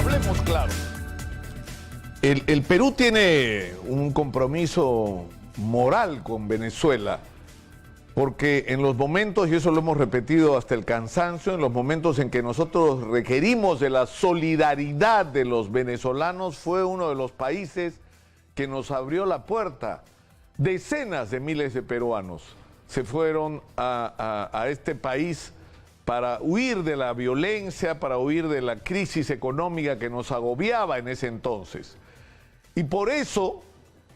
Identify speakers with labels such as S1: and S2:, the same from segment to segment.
S1: Hablemos claro. El Perú tiene un compromiso moral con Venezuela, porque en los momentos, y eso lo hemos repetido hasta el cansancio, en los momentos en que nosotros requerimos de la solidaridad de los venezolanos, fue uno de los países que nos abrió la puerta. Decenas de miles de peruanos se fueron a este país para huir de la violencia, para huir de la crisis económica que nos agobiaba en ese entonces. Y por eso,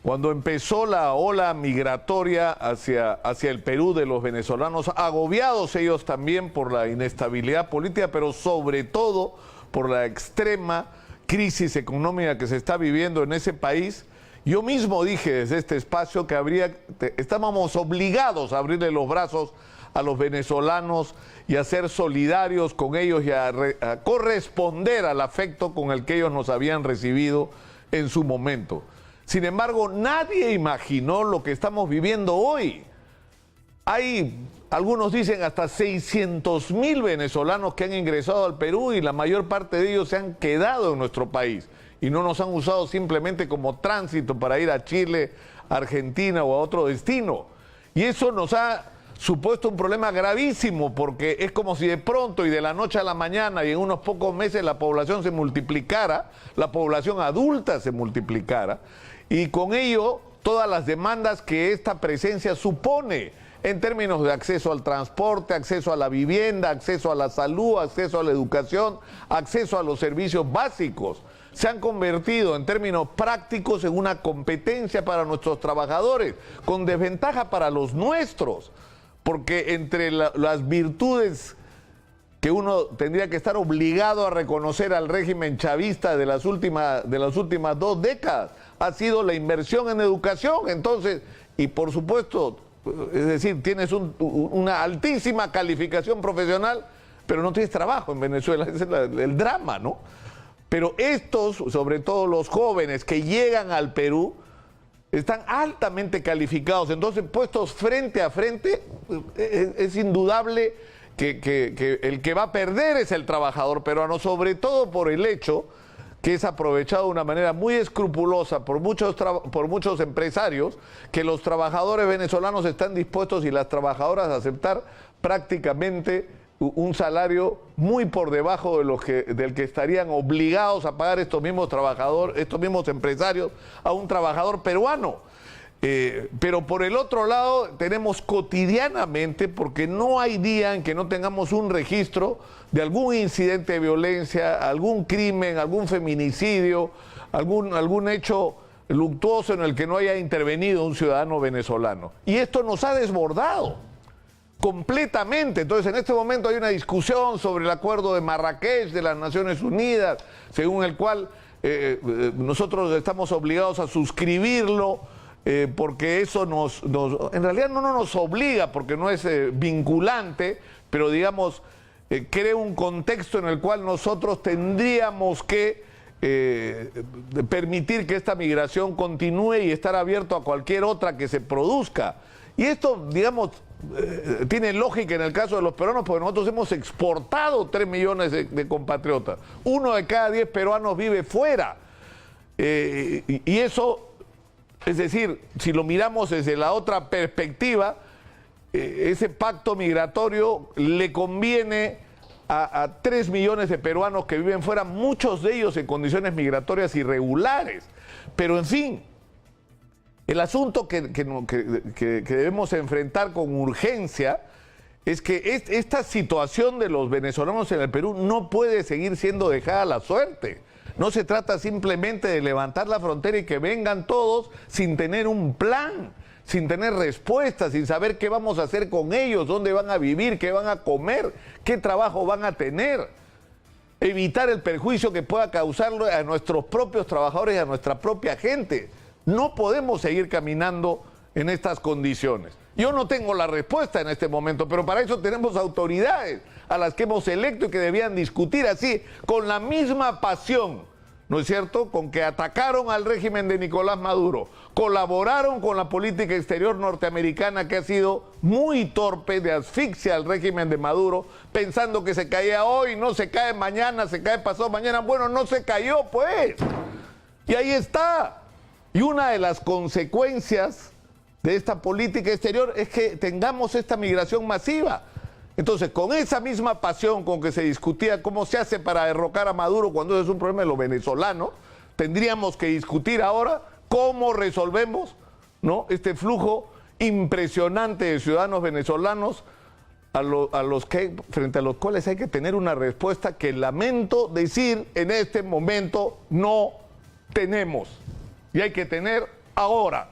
S1: cuando empezó la ola migratoria hacia el Perú de los venezolanos, agobiados ellos también por la inestabilidad política, pero sobre todo por la extrema crisis económica que se está viviendo en ese país, yo mismo dije desde este espacio que estábamos obligados a abrirle los brazos a los venezolanos y a ser solidarios con ellos y a corresponder al afecto con el que ellos nos habían recibido en su momento. Sin embargo, nadie imaginó lo que estamos viviendo hoy. Hay, algunos dicen, hasta 600.000 venezolanos que han ingresado al Perú y la mayor parte de ellos se han quedado en nuestro país y no nos han usado simplemente como tránsito para ir a Chile, Argentina o a otro destino. Y eso nos ha supuesto un problema gravísimo, porque es como si de pronto y de la noche a la mañana y en unos pocos meses la población se multiplicara, la población adulta se multiplicara, y con ello todas las demandas que esta presencia supone en términos de acceso al transporte, acceso a la vivienda, acceso a la salud, acceso a la educación, acceso a los servicios básicos, se han convertido en términos prácticos en una competencia para nuestros trabajadores, con desventaja para los nuestros. Porque entre las virtudes que uno tendría que estar obligado a reconocer al régimen chavista de las últimas 2 décadas, ha sido la inversión en educación. Entonces, y por supuesto, es decir, tienes una altísima calificación profesional, pero no tienes trabajo en Venezuela. Ese es el drama, ¿no? Pero estos, sobre todo los jóvenes que llegan al Perú, están altamente calificados. Entonces, puestos frente a frente, es indudable que el que va a perder es el trabajador peruano, sobre todo por el hecho que es aprovechado de una manera muy escrupulosa por muchos empresarios, que los trabajadores venezolanos están dispuestos y las trabajadoras a aceptar prácticamente un salario muy por debajo del que estarían obligados a pagar estos mismos empresarios a un trabajador peruano. Pero por el otro lado tenemos cotidianamente, porque no hay día en que no tengamos un registro de algún incidente de violencia, algún crimen, algún feminicidio, algún hecho luctuoso en el que no haya intervenido un ciudadano venezolano. Y esto nos ha desbordado completamente. Entonces, en este momento hay una discusión sobre el acuerdo de Marrakech de las Naciones Unidas, según el cual nosotros estamos obligados a suscribirlo, porque eso en realidad no nos obliga, porque no es vinculante, pero digamos, crea un contexto en el cual nosotros tendríamos que permitir que esta migración continúe y estar abierto a cualquier otra que se produzca. Y esto, digamos, tiene lógica en el caso de los peruanos, porque nosotros hemos exportado 3 millones de compatriotas. 1 de cada 10 peruanos vive fuera. Y eso, es decir, si lo miramos desde la otra perspectiva, ese pacto migratorio le conviene a 3 millones de peruanos que viven fuera, muchos de ellos en condiciones migratorias irregulares. Pero en fin, el asunto que debemos enfrentar con urgencia es que esta situación de los venezolanos en el Perú no puede seguir siendo dejada a la suerte. No se trata simplemente de levantar la frontera y que vengan todos sin tener un plan, sin tener respuestas, sin saber qué vamos a hacer con ellos, dónde van a vivir, qué van a comer, qué trabajo van a tener. Evitar el perjuicio que pueda causarle a nuestros propios trabajadores y a nuestra propia gente. No podemos seguir caminando en estas condiciones. Yo no tengo la respuesta en este momento, pero para eso tenemos autoridades a las que hemos electo y que debían discutir así, con la misma pasión ¿no es cierto?, con que atacaron al régimen de Nicolás Maduro, colaboraron con la política exterior norteamericana que ha sido muy torpe, de asfixia al régimen de Maduro, pensando que se caía hoy, no se cae mañana, se cae pasado mañana. Bueno, no se cayó, pues. Y ahí está. Y una de las consecuencias de esta política exterior es que tengamos esta migración masiva. Entonces, con esa misma pasión con que se discutía cómo se hace para derrocar a Maduro cuando es un problema de los venezolanos, tendríamos que discutir ahora cómo resolvemos, ¿no?, este flujo impresionante de ciudadanos venezolanos frente a los cuales hay que tener una respuesta que lamento decir en este momento no tenemos. Y hay que tener ahora.